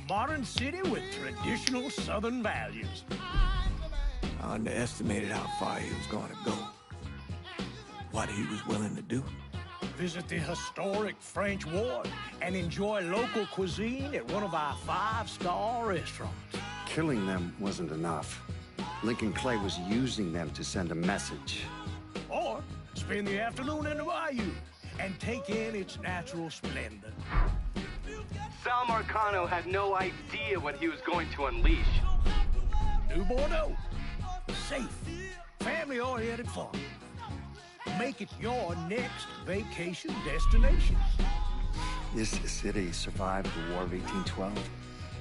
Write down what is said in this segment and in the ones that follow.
modern city with traditional Southern values. I underestimated how far he was going to go. What he was willing to do. Visit the historic French Ward and enjoy local cuisine at one of our 5-star restaurants. Killing them wasn't enough. Lincoln Clay was using them to send a message. Or spend the afternoon in the bayou and take in its natural splendor. Sal Marcano had no idea what he was going to unleash. New Bordeaux. Safe, family-oriented fun. Make it your next vacation destination. This city survived the War of 1812,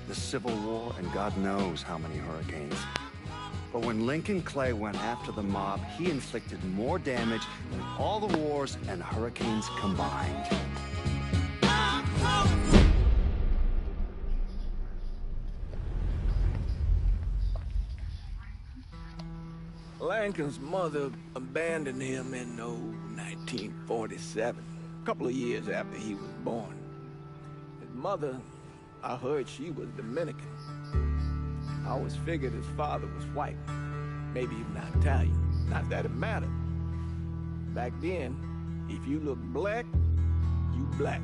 the Civil War, and God knows how many hurricanes. But when Lincoln Clay went after the mob, he inflicted more damage than all the wars and hurricanes combined. Lincoln's mother abandoned him in 1947, a couple of years after he was born. His mother, I heard she was Dominican. I always figured his father was white, maybe even Italian. Not that it mattered. Back then, if you look black, you black.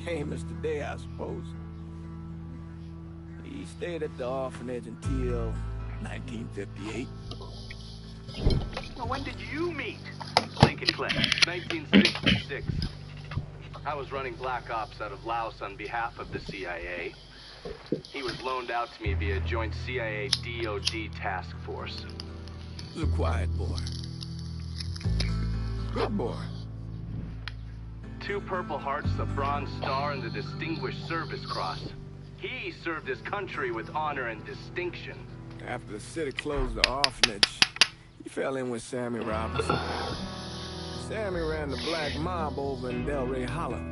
Same as today, I suppose. He stayed at the orphanage until 1958. Well, when did you meet Lincoln Clay? 1966. I was running Black Ops out of Laos on behalf of the CIA. He was loaned out to me via joint CIA-DOD task force. He was a quiet boy. Good boy. 2 Purple Hearts, a Bronze Star, and the Distinguished Service Cross. He served his country with honor and distinction. After the city closed the orphanage, he fell in with Sammy Robinson. Sammy ran the black mob over in Delray Hollow.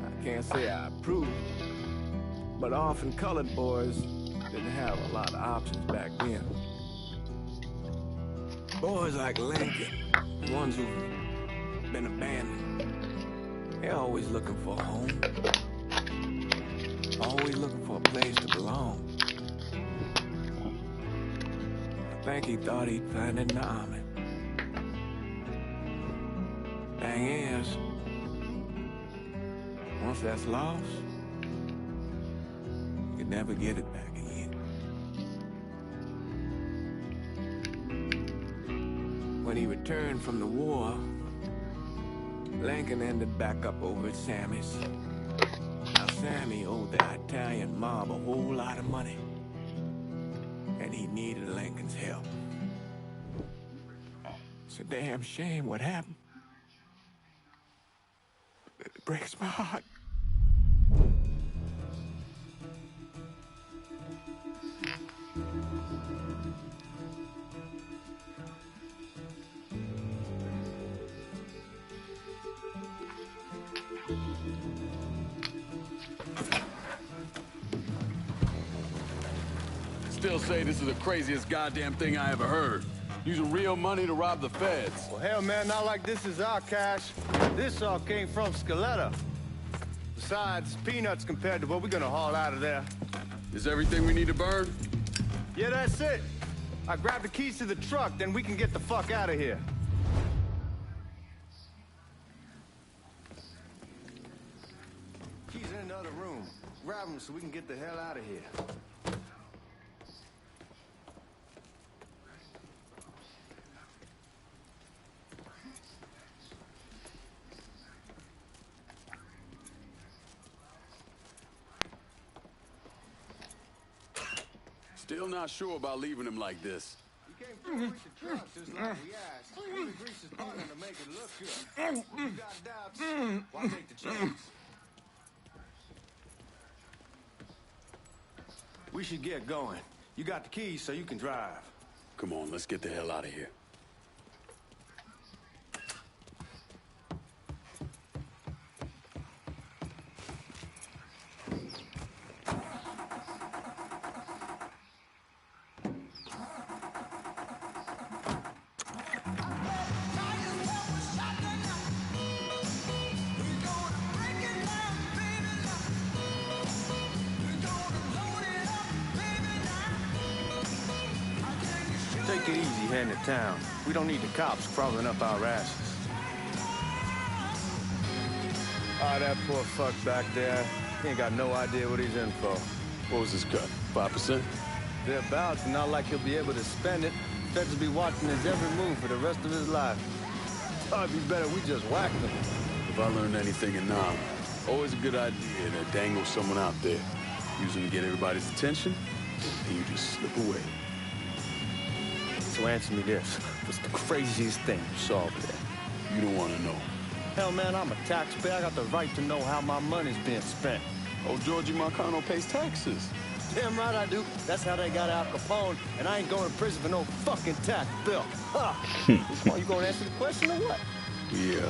I can't say I approved, but orphan colored boys didn't have a lot of options back then. Boys like Lincoln, the ones who've been abandoned, they're always looking for a home. Always looking for a place to belong. I think he thought he'd find it in the army. Thing is, once that's lost, you can never get it back again. When he returned from the war, Lincoln ended back up over at Sammy's. Now Sammy owed the Italian mob a whole lot of money, and he needed Lincoln's help. It's a damn shame what happened. It breaks my heart. Still say this is the craziest goddamn thing I ever heard. Using real money to rob the feds. Well, hell, man, not like this is our cash. This all came from Scaletta. Besides, peanuts compared to what we're gonna haul out of there. Is everything we need to burn? Yeah, that's it. I grabbed the keys to the truck, then we can get the fuck out of here. Keys in another room. Grab them so we can get the hell out of here. Still not sure about leaving him like this. You came through with the truck just like we asked. We grease his button to make it look good. You got doubts? Why take the chance? We should get going. You got the keys so you can drive. Come on, let's get the hell out of here. Take it easy heading to town. We don't need the cops crawling up our asses. Ah, that poor fuck back there. He ain't got no idea what he's in for. What was his cut? 5%? Thereabouts, and not like he'll be able to spend it. Feds will be watching his every move for the rest of his life. Thought it'd be better we just whacked him. If I learned anything in Nam, always a good idea to dangle someone out there. Use them to get everybody's attention, and you just slip away. So answer me this. What's the craziest thing you saw over there? You don't want to know. Hell, man, I'm a taxpayer. I got the right to know how my money's being spent. Oh, Georgie Marcano pays taxes. Damn right I do. That's how they got Al Capone, and I ain't going to prison for no fucking tax bill. Huh. Come on, you gonna answer the question or what? Yeah.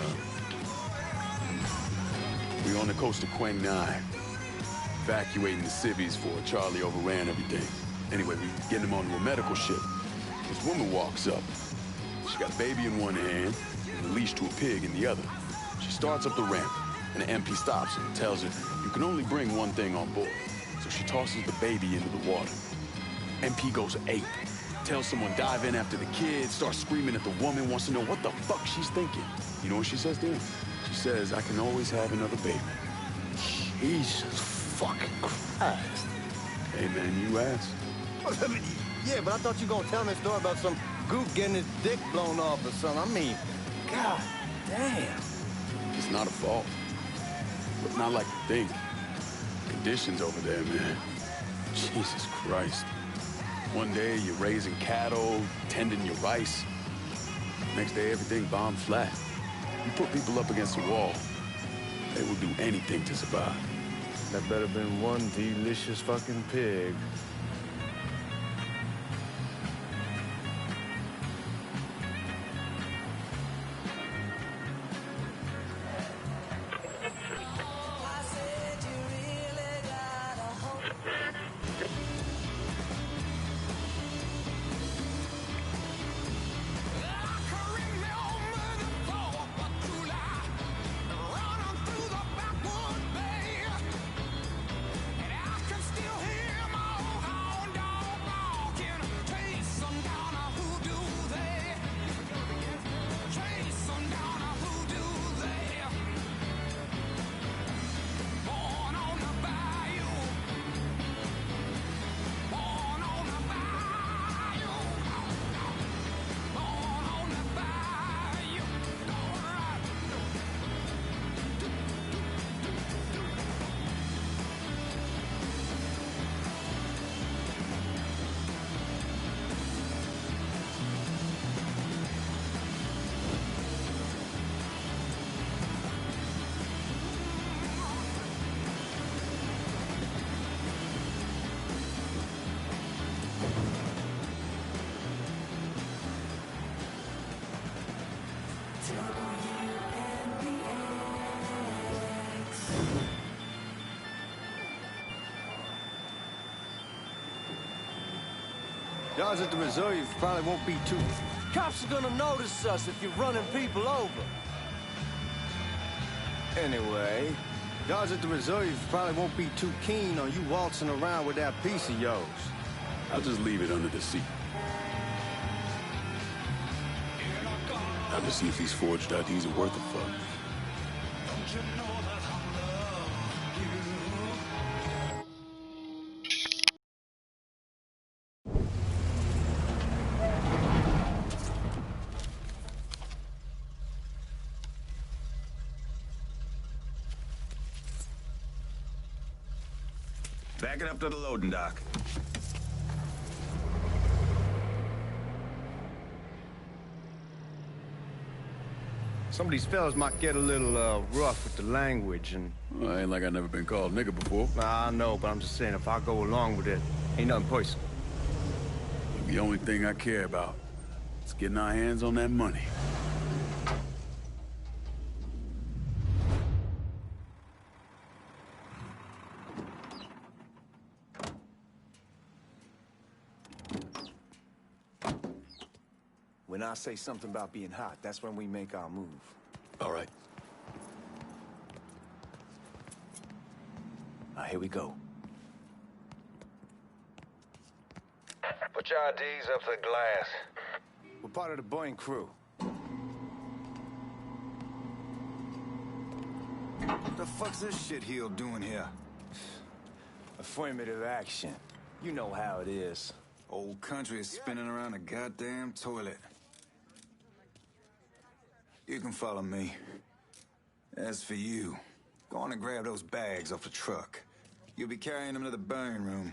We on the coast of Quang Nai. Evacuating the civvies for Charlie overran everything. Anyway, we getting him onto a medical ship. This woman walks up. She got a baby in one hand and a leash to a pig in the other. She starts up the ramp, and the MP stops her and tells her, you can only bring one thing on board. So she tosses the baby into the water. MP goes ape. Tells someone dive in after the kid, starts screaming at the woman, wants to know what the fuck she's thinking. You know what she says to him? She says, I can always have another baby. Jesus fucking Christ. Hey, man, you asked. Yeah, but I thought you were gonna tell me a story about some gook getting his dick blown off or something. I mean, god damn. It's not a fault. But not like you think. Conditions over there, man. Jesus Christ. One day you're raising cattle, tending your rice. Next day everything bombed flat. You put people up against a wall, they will do anything to survive. That better been one delicious fucking pig. Guards at the reserve probably won't be too... Cops are gonna notice us if you're running people over. Anyway, guards at the reserve probably won't be too keen on you waltzing around with that piece of yours. I'll just leave it under the seat. I'll just see if these forged IDs are worth a fuck. Back it up to the loading dock. Some of these fellas might get a little rough with the language and... Well, ain't like I never been called nigga before. Nah, I know, but I'm just saying if I go along with it, ain't nothing personal. The only thing I care about is getting our hands on that money. When I say something about being hot, that's when we make our move. All right. Now, here we go. Put your IDs up to the glass. part of the Boeing crew. What the fuck's this shitheel doing here? Affirmative action. You know how it is. Old country is spinning around a goddamn toilet. You can follow me. As for you, go on and grab those bags off the truck. You'll be carrying them to the burn room.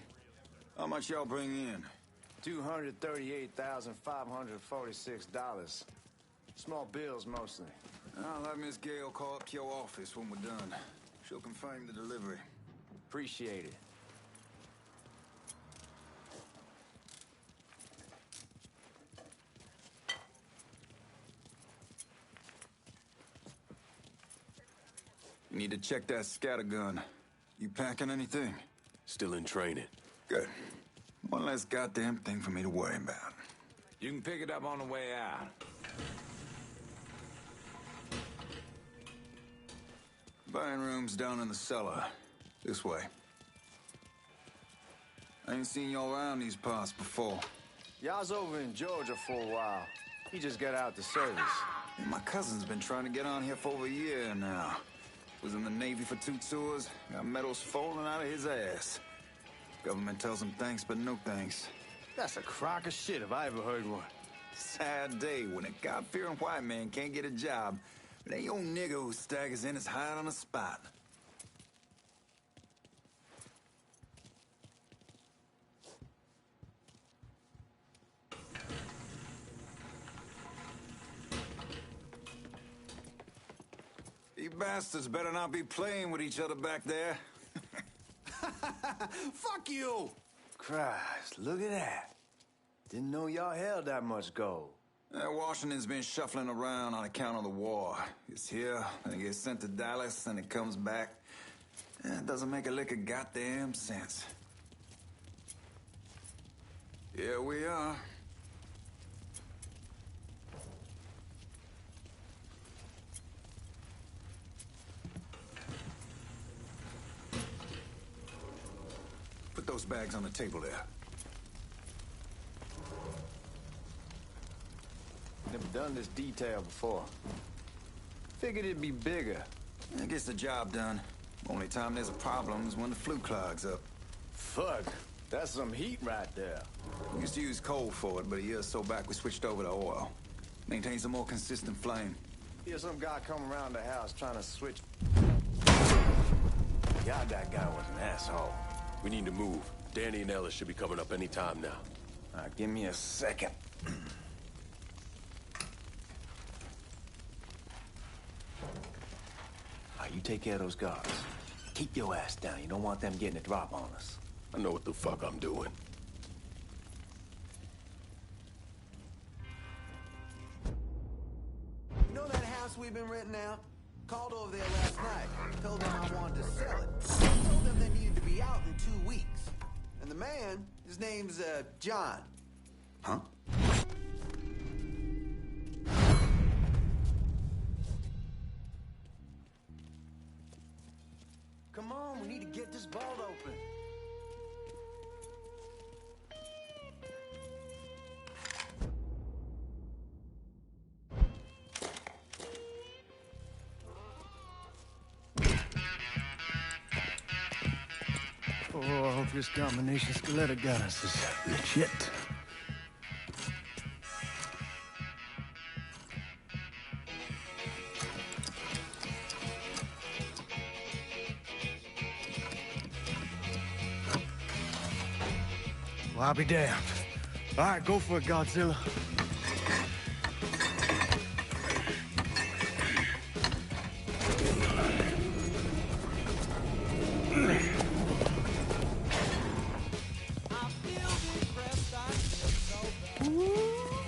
How much y'all bring in? $238,546. Small bills, mostly. I'll have Miss Gale call up to your office when we're done. She'll confirm the delivery. Appreciate it. You need to check that scattergun. You packing anything? Still in training. Good. One less goddamn thing for me to worry about. You can pick it up on the way out. Burn room's down in the cellar. This way. I ain't seen y'all around these parts before. Y'all's over in Georgia for a while. He just got out the service. And my cousin's been trying to get on here for over a year now. Was in the Navy for 2 tours, got medals falling out of his ass. Government tells him thanks, but no thanks. That's a crock of shit if I ever heard one. Sad day when a God-fearing white man can't get a job, but ain't old nigga who staggers in is hired on the spot. You bastards better not be playing with each other back there. Fuck you! Christ, look at that. Didn't know y'all held that much gold. Washington's been shuffling around on account of the war. It's here, and it gets sent to Dallas, and it comes back. It doesn't make a lick of goddamn sense. Here we are. Put those bags on the table there. Never done this detail before. Figured it'd be bigger. It gets the job done. Only time there's a problem is when the flue clogs up. Fuck, that's some heat right there. We used to use coal for it, but a year or so back we switched over to oil. Maintains a more consistent flame. Here's some guy come around the house trying to switch. God, that guy was an asshole. We need to move. Danny and Ellis should be coming up any time now. All right, give me a second. All right, you take care of those guards. Keep your ass down. You don't want them getting a drop on us. I know what the fuck I'm doing. You know that house we've been renting out? Called over there last night. Told them I wanted to sell it. Told them they needed to be out in 2 weeks. And the man, his name's, John. Huh? Come on, we need to get this vault open. Oh, I hope this combination Scaletta got us is legit. Well, I'll be damned. All right, go for it, Godzilla.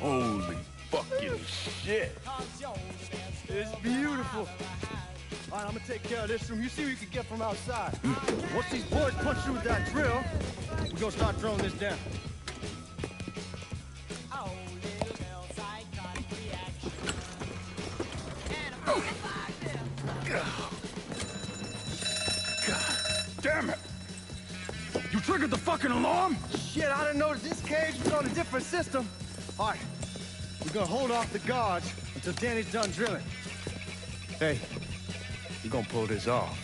Holy fucking shit. It's beautiful. All right, I'm gonna take care of this room. You see what you can get from outside. Once these boys punch through with that drill, we're gonna start throwing this down. God damn it. You triggered the fucking alarm? Shit, I didn't notice this cage was on a different system. All right, We're gonna hold off the guards until Danny's done drilling. Hey, we're gonna pull this off.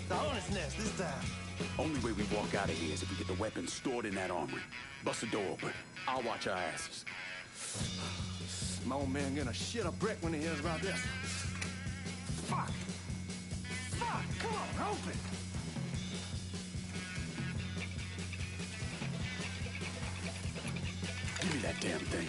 The hornet's nest this time. Only way we walk out of here is if we get the weapons stored in that armory. Bust the door open. I'll watch our asses. My old man gonna shit a brick when he hears about this. Fuck! Fuck! Come on, open! Give me that damn thing.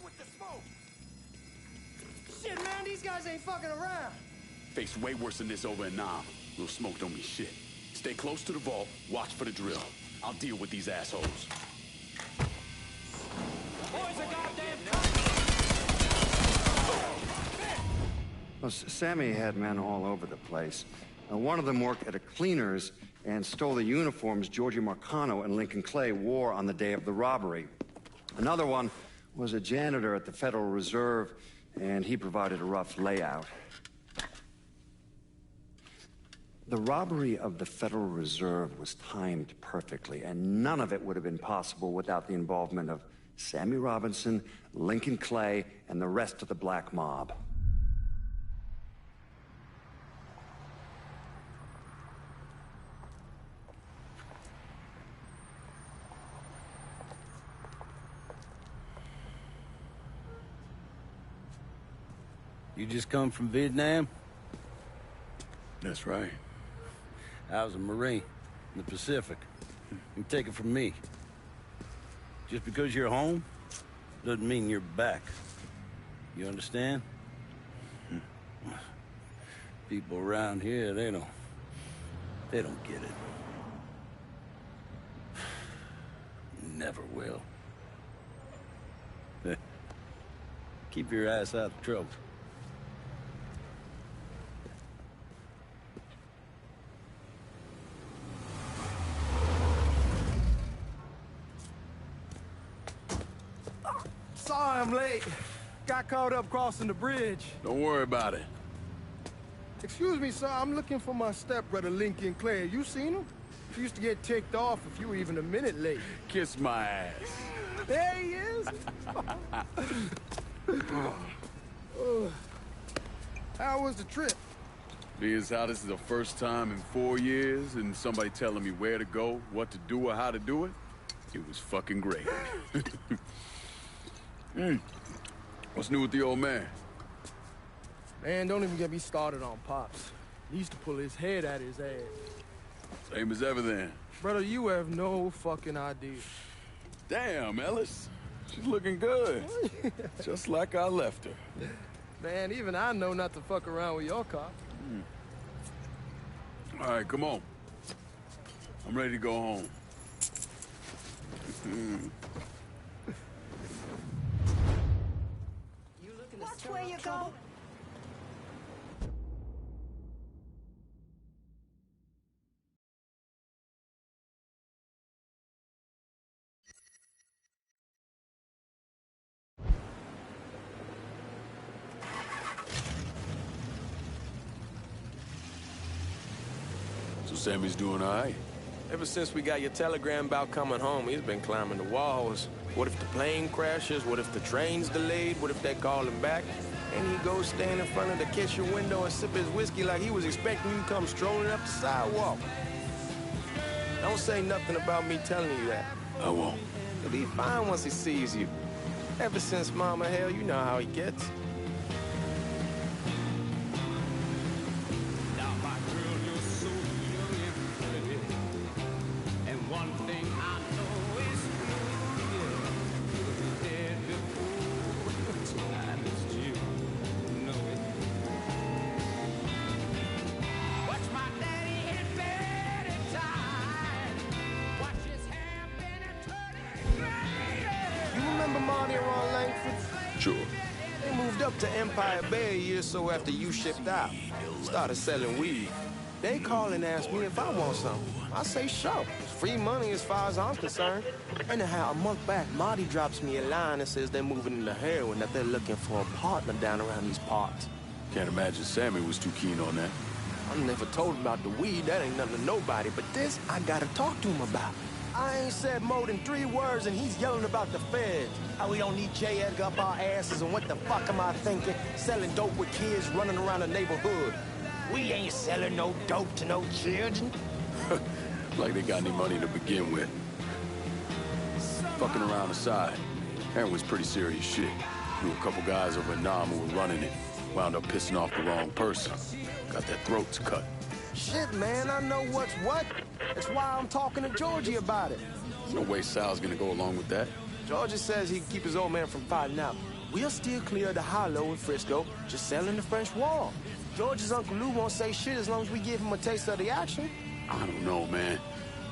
With the smoke! Shit, man, these guys ain't fucking around. Faced way worse than this over in Nam. Little smoke don't mean shit. Stay close to the vault, watch for the drill. I'll deal with these assholes. Boys are goddamn Well, Sammy had men all over the place. One of them worked at a cleaner's and stole the uniforms Georgie Marcano and Lincoln Clay wore on the day of the robbery. Another one was a janitor at the Federal Reserve, and he provided a rough layout. The robbery of the Federal Reserve was timed perfectly, and none of it would have been possible without the involvement of Sammy Robinson, Lincoln Clay, and the rest of the black mob. You just come from Vietnam? That's right. I was a Marine in the Pacific. You take it from me. Just because you're home doesn't mean you're back. You understand? People around here, they don't get it. Never will. Keep your ass out of trouble. Sorry I'm late. Got caught up crossing the bridge. Don't worry about it. Excuse me, sir. I'm looking for my stepbrother, Lincoln Clay. You seen him? He used to get ticked off if you were even a minute late. Kiss my ass. There he is. How was the trip? Being as how this is the first time in 4 years and somebody telling me where to go, what to do, or how to do it, it was fucking great. What's new with the old man? Man, don't even get me started on Pops. He used to pull his head out his ass. Same as ever then. Brother, you have no fucking idea. Damn, Ellis. She's looking good. Just like I left her. Man, even I know not to fuck around with your cop. All right, come on. I'm ready to go home. Watch where you go. So Sammy's doing all right? Ever since we got your telegram about coming home, he's been climbing the walls. What if the plane crashes? What if the train's delayed? What if they call him back? And he goes stand in front of the kitchen window and sip his whiskey like he was expecting you to come strolling up the sidewalk. Don't say nothing about me telling you that. I won't. He'll be fine once he sees you. Ever since Mama Hell, you know how he gets. Sure. They moved up to Empire Bay a year or so after you shipped out. Started selling weed. They call and ask me if I want some. I say sure. It's free money as far as I'm concerned. Anyhow, a month back, Marty drops me a line and says they're moving into heroin, that they're looking for a partner down around these parts. Can't imagine Sammy was too keen on that. I never told him about the weed. That ain't nothing to nobody. But this, I gotta talk to him about. I ain't said more than 3 words, and he's yelling about the feds. How we don't need J. Edgar up our asses, and what the fuck am I thinking? Selling dope with kids running around the neighborhood. We ain't selling no dope to no children. Like they got any money to begin with. Fucking around aside, heroin's pretty serious shit. Knew a couple guys over in Nam who were running it. Wound up pissing off the wrong person. Got their throats cut. Shit, man, I know what's what. That's why I'm talking to Georgie about it. No way Sal's gonna go along with that. Georgie says he can keep his old man from fighting out. We'll still clear the hollow in Frisco, just selling the French Wall. George's Uncle Lou won't say shit as long as we give him a taste of the action. I don't know, man.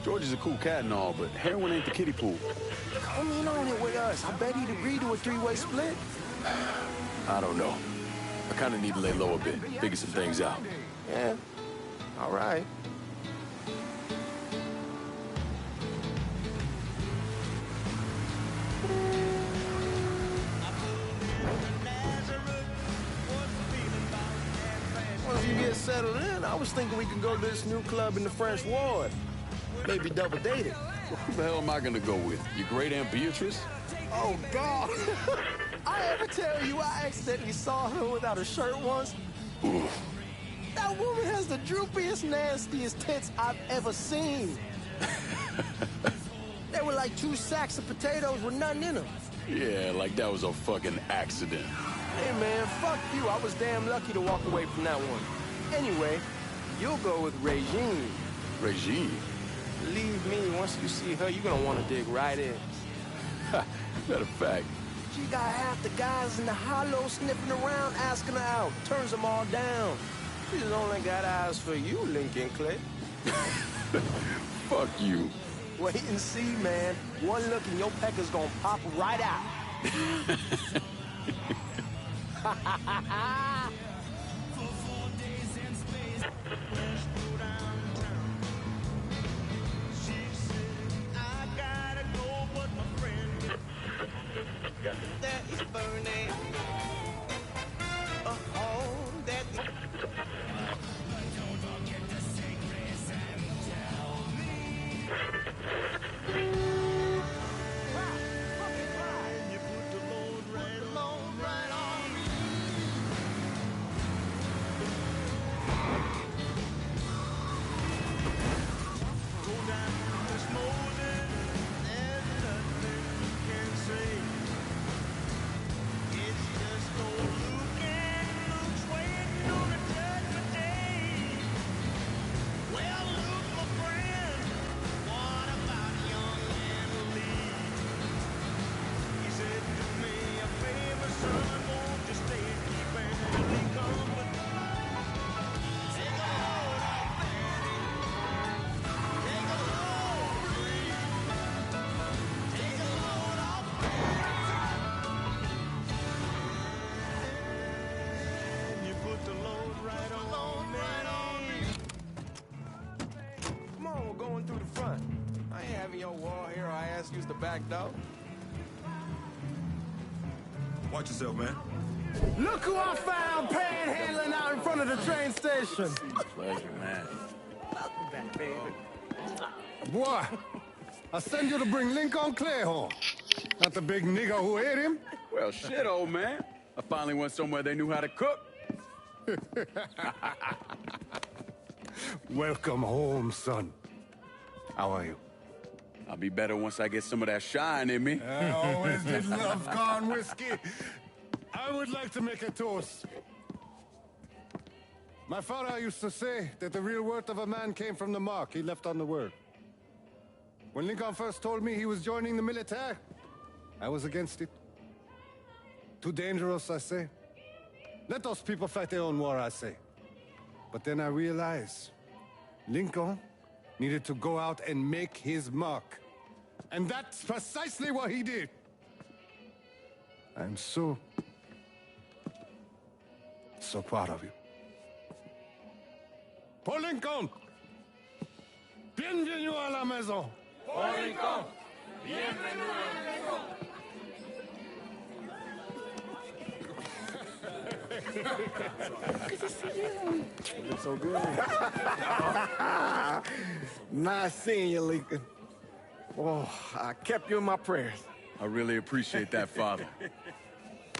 George is a cool cat and all, but heroin ain't the kiddie pool. Come in on it with us. I bet he'd agree to a 3-way split. I don't know. I kind of need to lay low a bit, figure some things out. Yeah, all right. Once you get settled in, I was thinking we could go to this new club in the French Ward. Maybe double date it. Who the hell am I gonna go with? Your great Aunt Beatrice? Oh, God. I ever tell you I accidentally saw her without a shirt once? Oof. That woman has the droopiest, nastiest tits I've ever seen. They were like 2 sacks of potatoes with nothing in them. Yeah, like that was a fucking accident. Hey, man, fuck you. I was damn lucky to walk away from that one. Anyway, you'll go with Regine. Regine? Believe me, once you see her, you're gonna want to dig right in. Matter of fact. She got half the guys in the hollow sniffing around, asking her out. Turns them all down. She's only got eyes for you, Lincoln Clay. Fuck you. Wait and see, man. One look and your pecker's gonna pop right out. back, dog. Watch yourself, man. Look who I found panhandling out in front of the train station. Pleasure, man. Welcome back, baby. Boy, I send you to bring Lincoln Clay home. Not the big nigger who ate him. Well, shit, old man. I finally went somewhere they knew how to cook. Welcome home, son. How are you? I'll be better once I get some of that shine in me. I always did love corn whiskey. I would like to make a toast. My father used to say that the real worth of a man came from the mark he left on the word. When Lincoln first told me he was joining the military, I was against it. Too dangerous, I say. Let those people fight their own war, I say. But then I realized Lincoln needed to go out and make his mark. And that's precisely what he did. I'm so proud of you. Paul Lincoln! Bienvenue à la maison! Paul Lincoln! Bienvenue à la maison! Good to see you. You look so good. Nice seeing you, Lincoln. Oh, I kept you in my prayers. I really appreciate that, Father.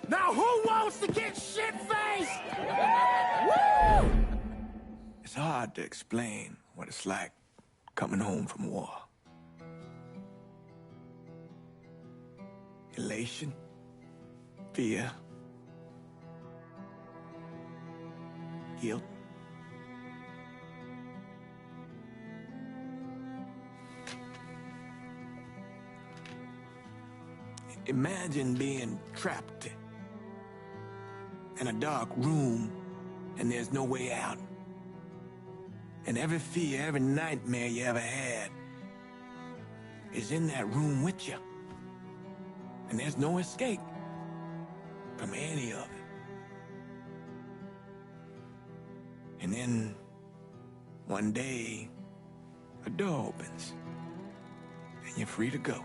Now who wants to get shit-faced? Woo! It's hard to explain what it's like coming home from war. Elation, fear, guilt. Imagine being trapped in a dark room and there's no way out. And every fear, every nightmare you ever had is in that room with you. And there's no escape from any of it. And then one day, a door opens and you're free to go.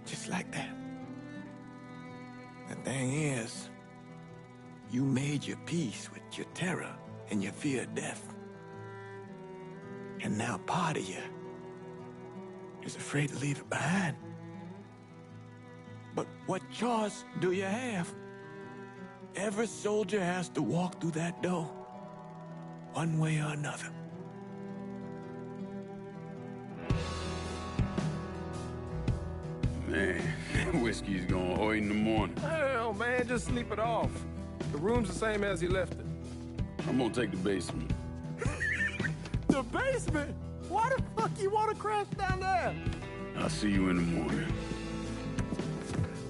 Just like that. The thing is, you made your peace with your terror and your fear of death. And now part of you is afraid to leave it behind. But what choice do you have? Every soldier has to walk through that door, one way or another. Man, whiskey's going hoy in the morning. Hell, man, just sleep it off. The room's the same as you left it. I'm gonna take the basement. The basement? Why the fuck you want to crash down there? I'll see you in the morning.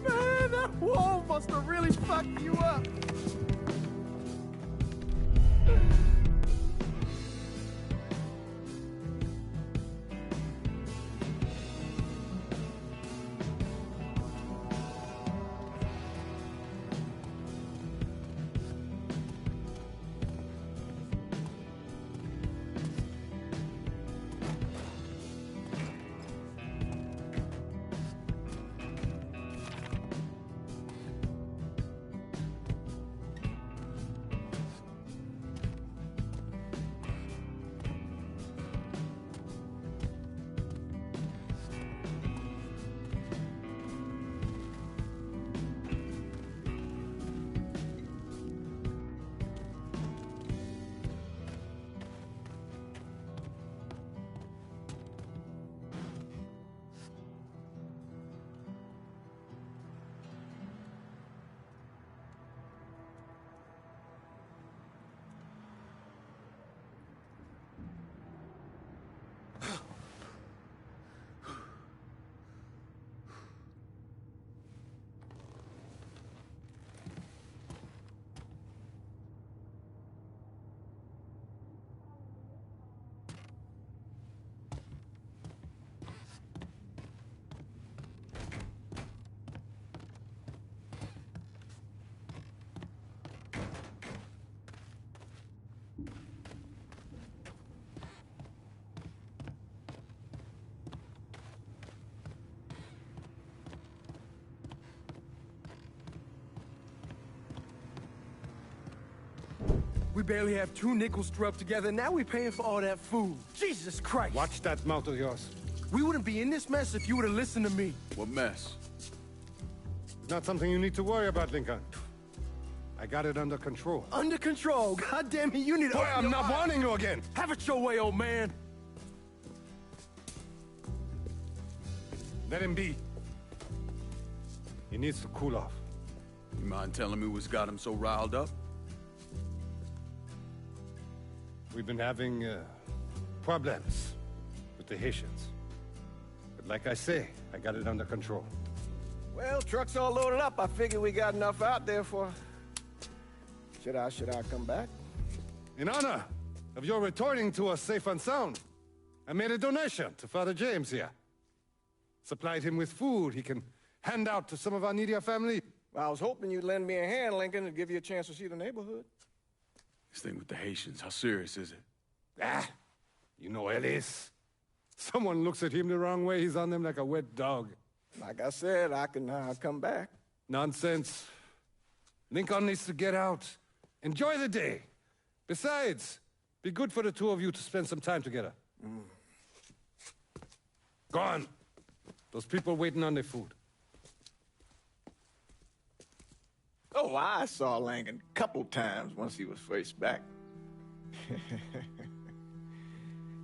Man, that wall must have really fucked you up. We barely have 2 nickels to rub together, now we're paying for all that food. Jesus Christ! Watch that mouth of yours. We wouldn't be in this mess if you would have listened to me. What mess? It's not something you need to worry about, Lincoln. I got it under control. Under control? God damn it, you need to... Boy, I'm not warning you again! Have it your way, old man! Let him be. He needs to cool off. You mind telling me what's got him so riled up? We've been having problems with the Haitians. But like I say, I got it under control. Well, truck's all loaded up. I figure we got enough out there for... Should I come back? In honor of your returning to us safe and sound, I made a donation to Father James here. Supplied him with food he can hand out to some of our needier family. Well, I was hoping you'd lend me a hand, Lincoln, and give you a chance to see the neighborhood. This thing with the Haitians, how serious is it? Ah, you know Ellis. Someone looks at him the wrong way, he's on them like a wet dog. Like I said, I can come back. Nonsense. Lincoln needs to get out. Enjoy the day. Besides, be good for the two of you to spend some time together. Go on. Those people waiting on their food. Oh, I saw Lincoln a couple times once he was first back.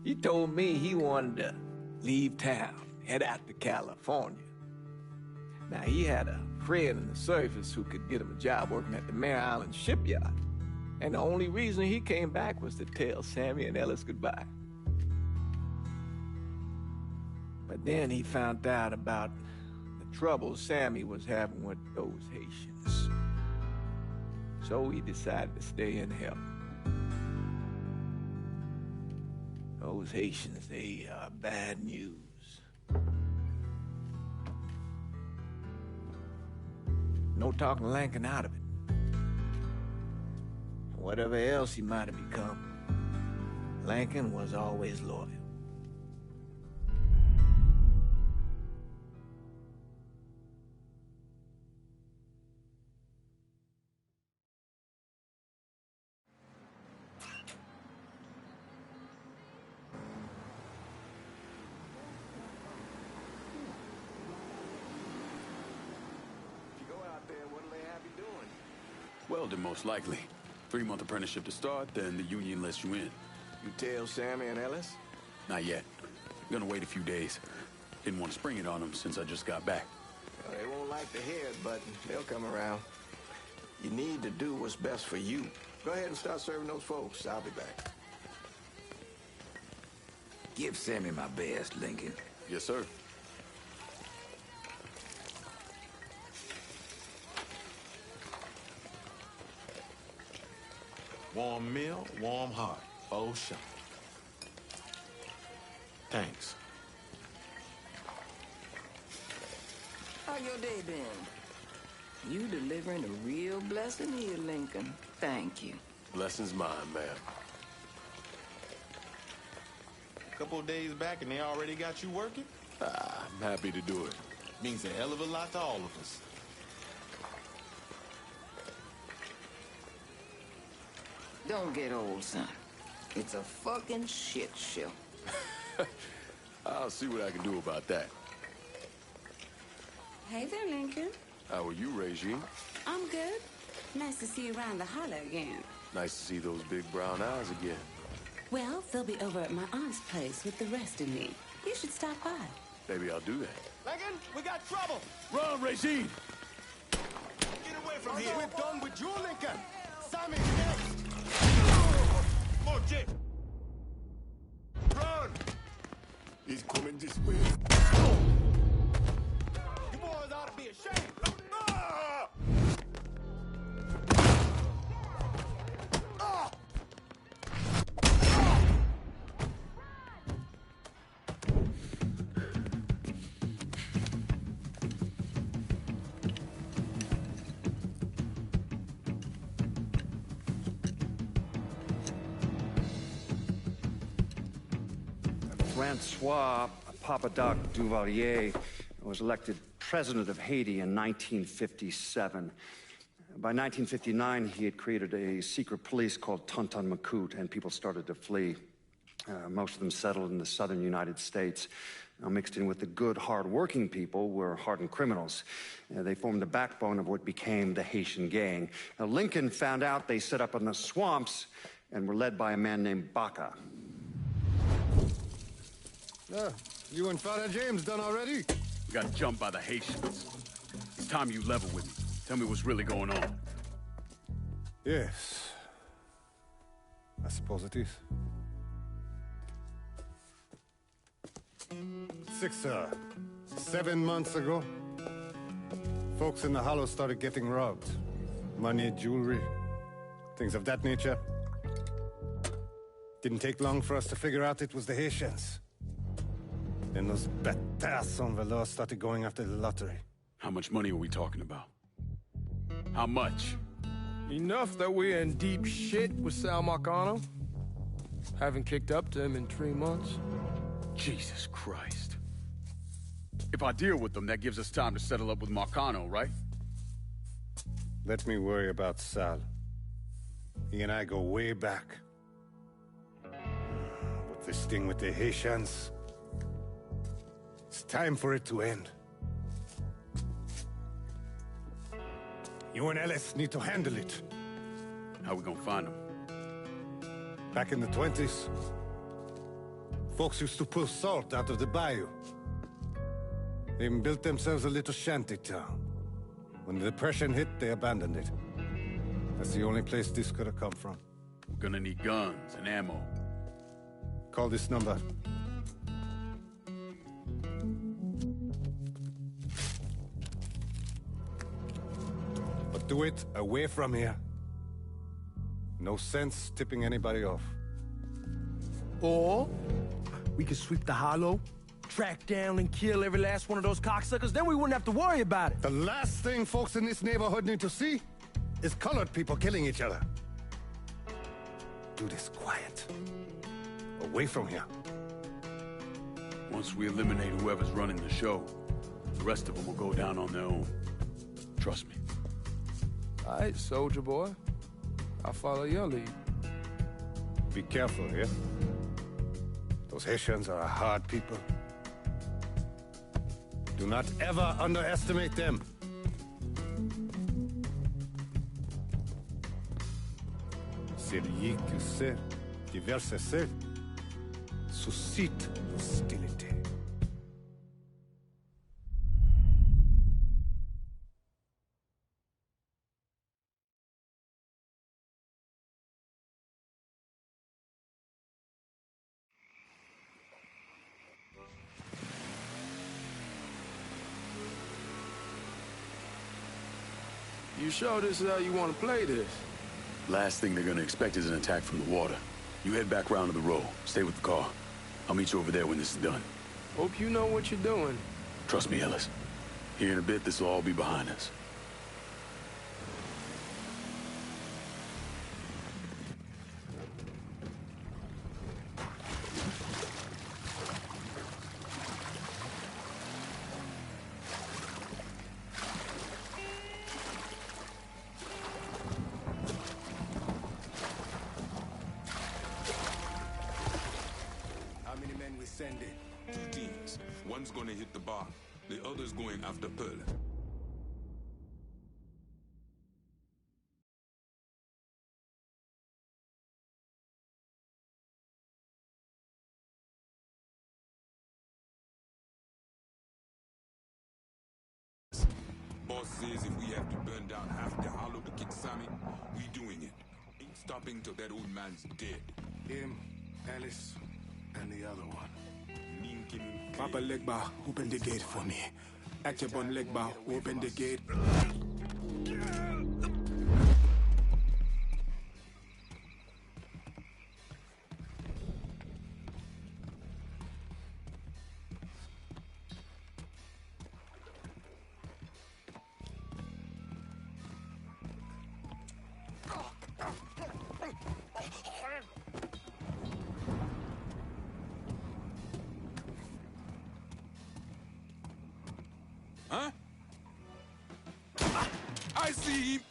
He told me he wanted to leave town, head out to California. Now, he had a friend in the service who could get him a job working at the Mare Island shipyard. And the only reason he came back was to tell Sammy and Ellis goodbye. But then he found out about the trouble Sammy was having with those Haitians. So he decided to stay and help. Those Haitians, they are bad news. No talking Lincoln out of it. Whatever else he might have become, Lincoln was always loyal. Welding, most likely. 3-month apprenticeship to start, then the union lets you in. You tell Sammy and Ellis? Not yet. Gonna wait a few days. Didn't want to spring it on them since I just got back. Well, they won't like to hear it, but they'll come around. You need to do what's best for you. Go ahead and start serving those folks. I'll be back. Give Sammy my best, Lincoln. Yes, sir. Warm meal, warm heart. Oh, sure. Thanks. How your day been? You delivering a real blessing here, Lincoln. Thank you. Blessing's mine, ma'am. A couple of days back and they already got you working? I'm happy to do it. Means a hell of a lot to all of us. Don't get old, son. It's a fucking shit show. I'll see what I can do about that. Hey there, Lincoln. How are you, Regine? I'm good. Nice to see you around the holler again. Nice to see those big brown eyes again. Well, they'll be over at my aunt's place with the rest of me. You should stop by. Maybe I'll do that. Lincoln, we got trouble! Run, Regine! Get away from here! We're done with you, Lincoln! Sammy's next! More Jake! Run! He's coming this way. You boys ought to be ashamed! Francois Papadoc Duvalier was elected president of Haiti in 1957. By 1959, he had created a secret police called Tonton Macoute, and people started to flee. Most of them settled in the southern United States. Now, mixed in with the good, hard-working people were hardened criminals. They formed the backbone of what became the Haitian Gang. Now, Lincoln found out they set up in the swamps and were led by a man named Baca. You and Father James done already? We got jumped by the Haitians. It's time you level with me. Tell me what's really going on. Yes. I suppose it is. 7 months ago, folks in the Hollow started getting robbed. Money, jewelry, things of that nature. Didn't take long for us to figure out it was the Haitians. Then those bâtards on velours started going after the lottery. How much money are we talking about? How much? Enough that we're in deep shit with Sal Marcano. Haven't kicked up to him in 3 months. Jesus Christ. If I deal with them, that gives us time to settle up with Marcano, right? Let me worry about Sal. He and I go way back. But this thing with the Haitians, it's time for it to end. You and Ellis need to handle it. How we gonna find them? Back in the 20s, folks used to pull salt out of the bayou. They even built themselves a little shanty town. When the Depression hit, they abandoned it. That's the only place this could have come from. We're gonna need guns and ammo. Call this number. But do it away from here. No sense tipping anybody off. Or we could sweep the Hollow, track down and kill every last one of those cocksuckers, then we wouldn't have to worry about it. The last thing folks in this neighborhood need to see is colored people killing each other. Do this quiet. Away from here. Once we eliminate whoever's running the show, the rest of them will go down on their own. Trust me. All right, soldier boy. I'll follow your lead. Be careful here. Those Haitians are a hard people. Do not ever underestimate them. Celui qui sait diverser seul suscite l'hostilité. You sure this is how you want to play this? Last thing they're gonna expect is an attack from the water. You head back round to the row. Stay with the car. I'll meet you over there when this is done. Hope you know what you're doing. Trust me, Ellis. Here in a bit, this will all be behind us. Sending 2 teams. One's gonna hit the bar. The other's going after Pearl. Boss says if we have to burn down half the Hollow to kick Sammy, we doing it. Ain't stopping till that old man's dead. Him, Alice, and the other one. Lincoln. Papa Legba, open the gate for me. Achabon Legba, open the gate. Huh? I see him!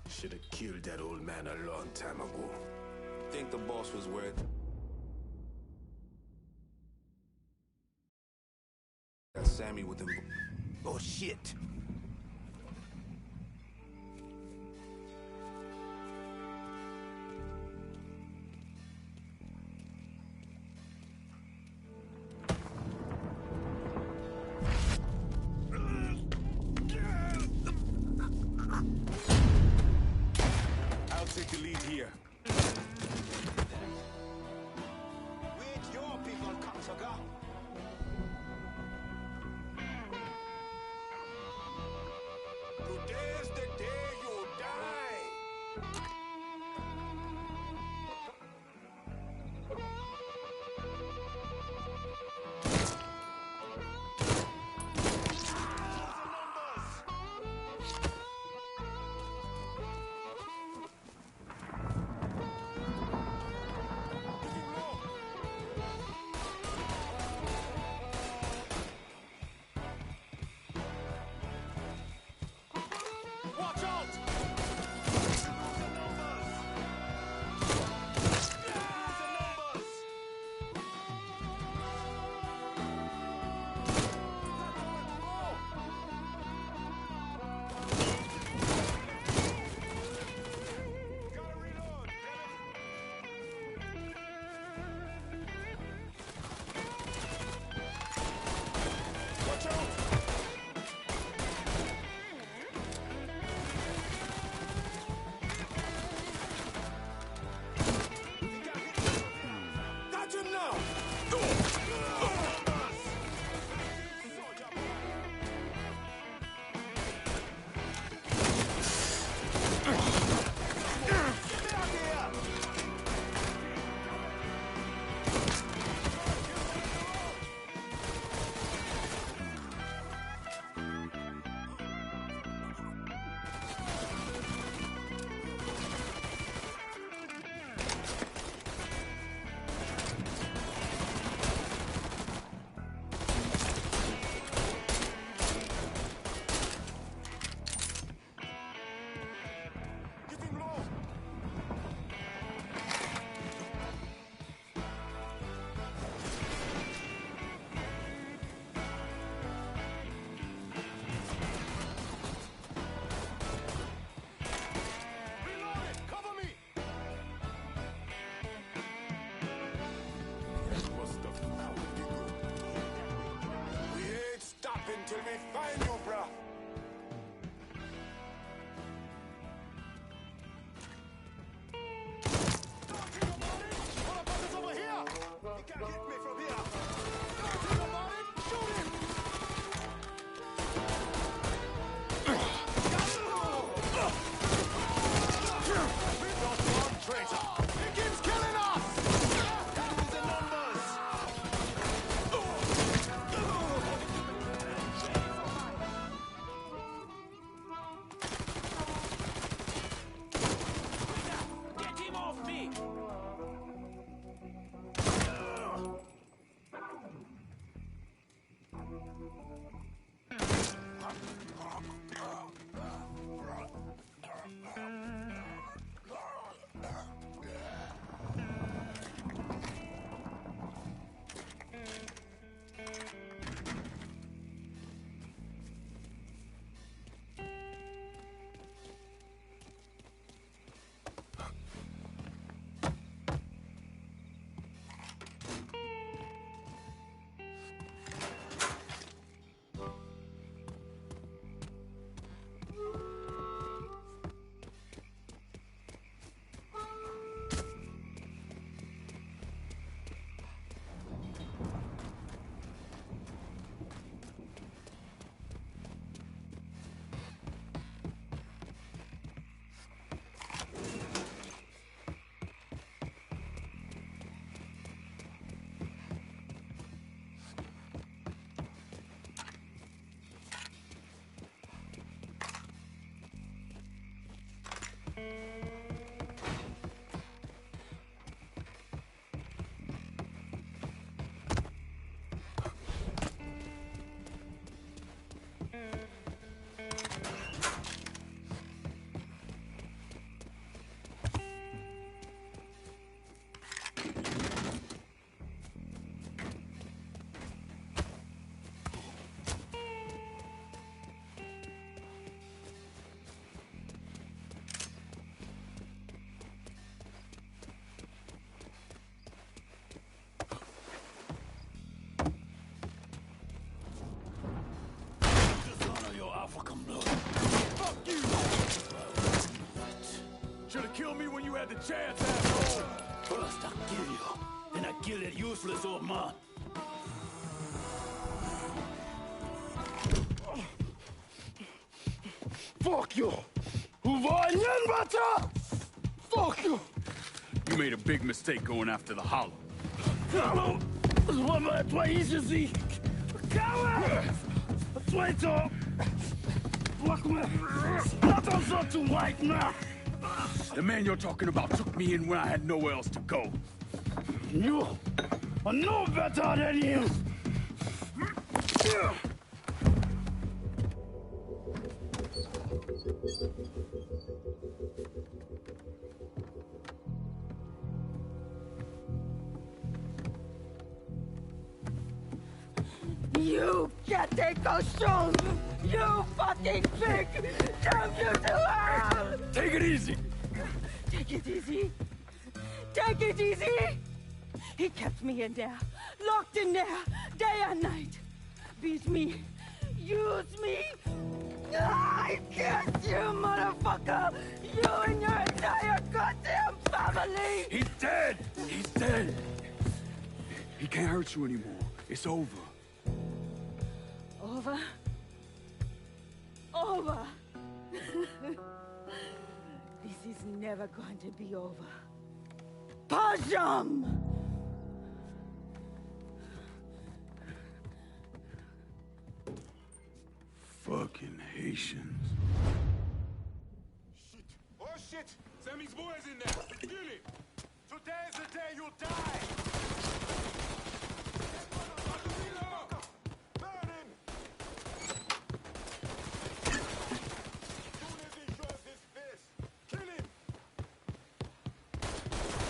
Should have killed that old man a long time ago. Think the boss was worth... Got Sammy with him. Oh, shit! I'll take the lead here. We ain't your people, cocksucker. Today's the day you die. Watch out! Watch out! Got him now! Get him low! Reload it! Cover me! Must have found the group. We ain't stopping till we find you, bruh. Motherfuckers over here! He can't hit me from here! Don't think about it! Shoot him! We lost one traitor! He keeps killing us! Enemies in numbers! Get him off me! Should've killed me when you had the chance, asshole! First I kill you, then I kill that useless old man. Fuck you! Fuck you! You made a big mistake going after the Hollow. Hollow? Твои языки! Coward! Traitor! Not too white now! The man you're talking about took me in when I had nowhere else to go. You are no better than him! You can't take those shows! You fucking pig! Damn you to hell! Take it easy! Take it easy! Take it easy! He kept me in there, locked in there, day and night. Beat me, use me. I can't, you motherfucker! You and your entire goddamn family! He's dead! He's dead! He can't hurt you anymore. It's over. Over? Over! This is never going to be over. Pajam! Fucking Haitians. Shit! Oh shit! Sammy's boys in there! Kill him! Today's the day you die! Burn him! Soon as he shows his face, kill him!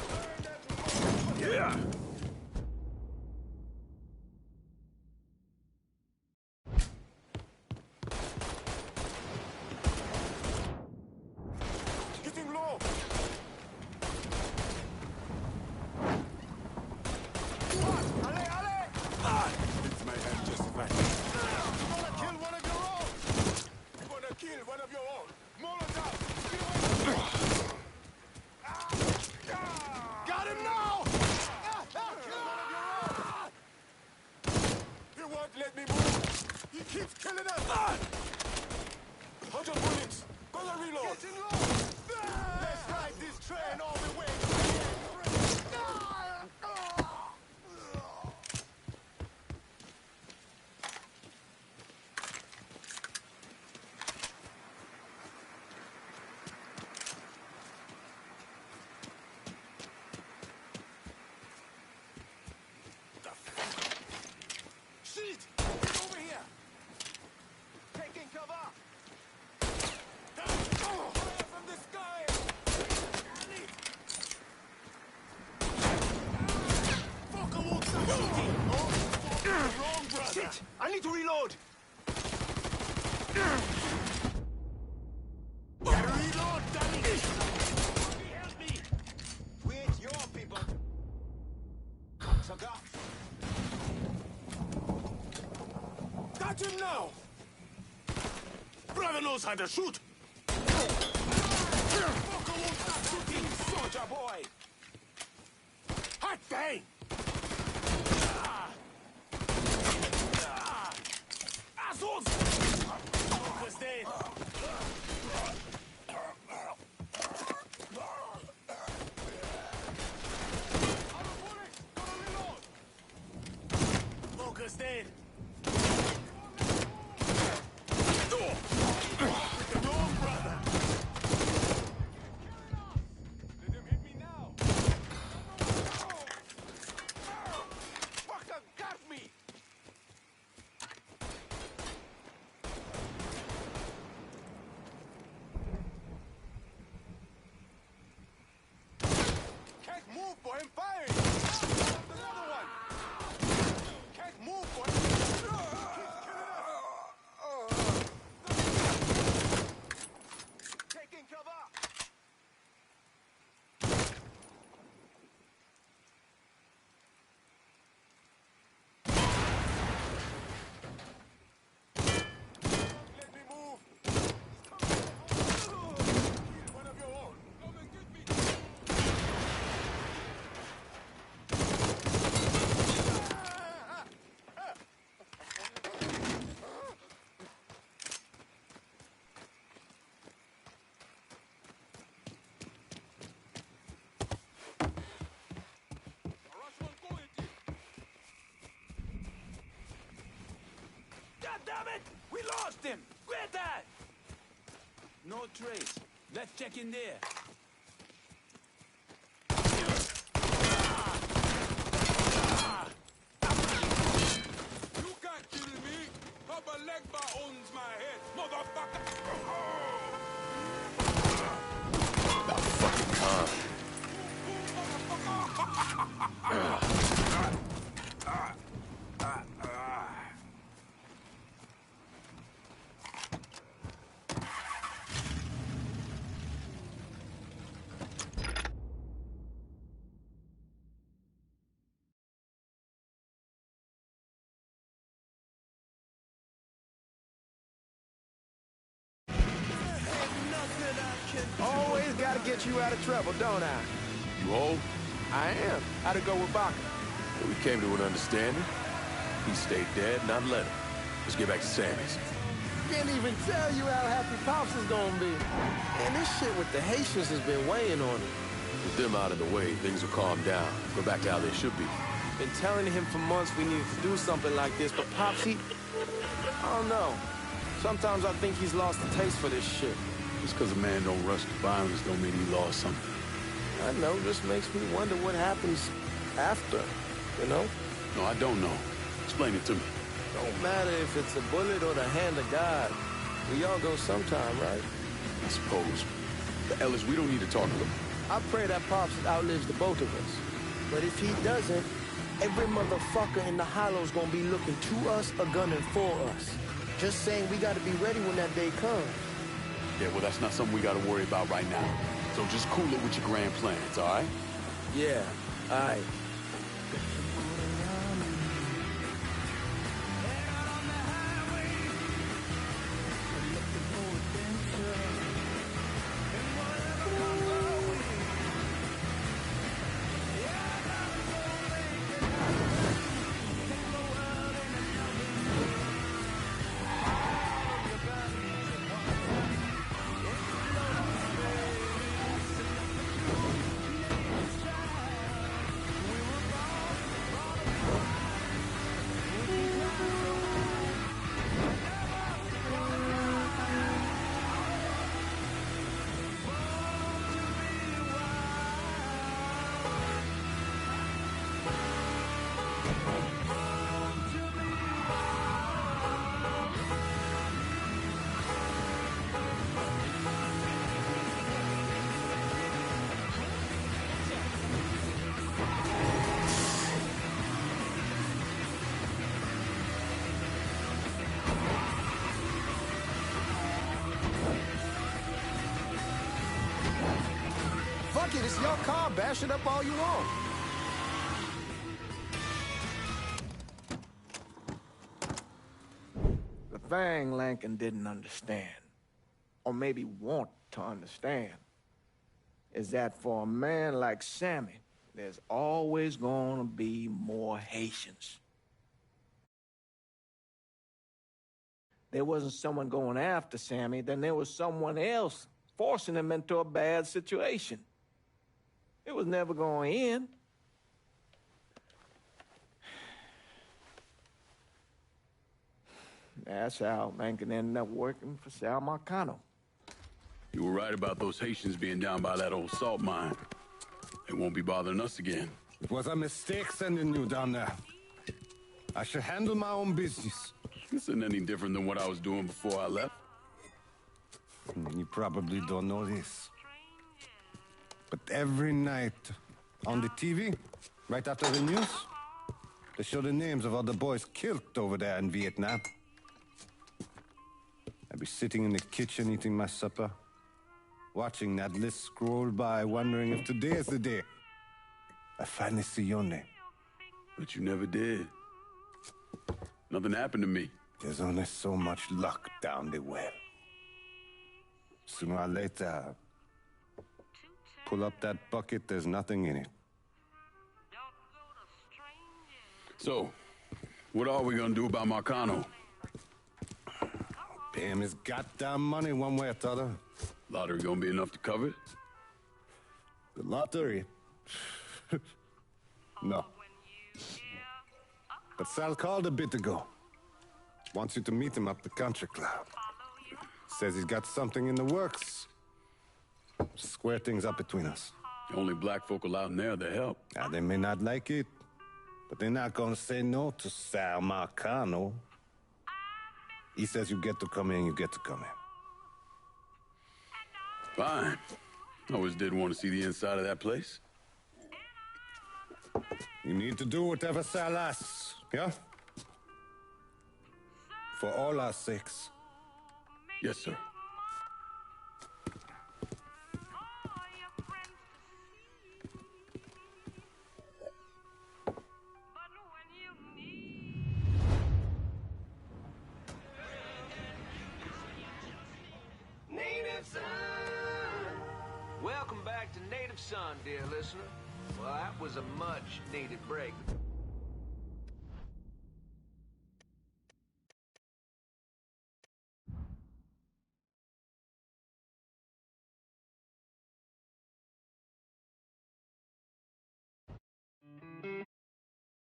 Burn that motherfucker! Yeah! Getting low! Allez, allez! It's my hand justified. You wanna kill one of your own? You wanna kill one of your own? Molotov! Got him now! Kill one of your own! He won't let me move! He keeps killing us! 100 bullets! Gonna reload! Getting low! Let's ride this train all the way to the end! Shit! Get over here! Taking cover! Fire from the sky! Fucker won't stop shooting! Wrong, brother! Shit! I need to reload! Reload, damn it! Help me! We ain't your people! Sucker! Got him now! Brother knows how to shoot! Fucker won't stop shooting, soldier boy! Hot bang! Assholes! Fucker's dead! Fucker's dead! Move, boy, I'm firing! Another one! Can't move, boy! He keeps killing us! Taking cover! Let me move! Kill one of your own! Damn it! We lost him! Where's that? No trace. Let's check in there. You can't kill me. Papa Legba owns my head, motherfucker. About fucking time. Always gotta get you out of trouble, don't I? You old? I am. How'd it go with Baka? We came to an understanding. He stayed dead, and I let him. Let's get back to Sammy's. Can't even tell you how happy Pops is gonna be. Man, this shit with the Haitians has been weighing on him. With them out of the way, things will calm down. Go back to how they should be. Been telling him for months we needed to do something like this, but Pops, I don't know. Sometimes I think he's lost the taste for this shit. Just because a man don't rush to violence don't mean he lost something. I know, just makes me wonder what happens after, you know? No, I don't know. Explain it to me. Don't matter if it's a bullet or the hand of God. We all go sometime, right? I suppose. But Ellis, we don't need to talk to him. I pray that Pops outlives the both of us. But if he doesn't, every motherfucker in the hollow's gonna be looking to us or gunning for us. Just saying we gotta be ready when that day comes. Yeah, well, that's not something we gotta worry about right now. So just cool it with your grand plans, all right? Yeah, all right. Fuck it, it's your car. Bash it up all you want. The thing Lincoln didn't understand, or maybe want to understand, is that for a man like Sammy, there's always gonna be more Haitians. There wasn't someone going after Sammy, then there was someone else forcing him into a bad situation. It was never going to end. That's how Lincoln ended up working for Sal Marcano. You were right about those Haitians being down by that old salt mine. They won't be bothering us again. It was a mistake sending you down there. I should handle my own business. This isn't any different than what I was doing before I left. You probably don't know this. But every night on the TV, right after the news, they show the names of all the boys killed over there in Vietnam. I'd be sitting in the kitchen eating my supper, watching that list scroll by, wondering if today is the day I finally see your name. But you never did. Nothing happened to me. There's only so much luck down the well. Sooner or later, pull up that bucket, there's nothing in it. So, what are we gonna do about Marcano? Pay him his goddamn money one way or the other. Lottery gonna be enough to cover it? The lottery? No. But Sal called a bit ago. Wants you to meet him up the country club. Says he's got something in the works. Square things up between us. The only black folk allowed in there to help. Now, they may not like it, but they're not gonna say no to Sal Marcano. He says you get to come in, you get to come in. Fine. Always did want to see the inside of that place. You need to do whatever Sal asks, yeah? For all our sakes. Yes, sir. Welcome back to Native Son, dear listener. Well, that was a much-needed break.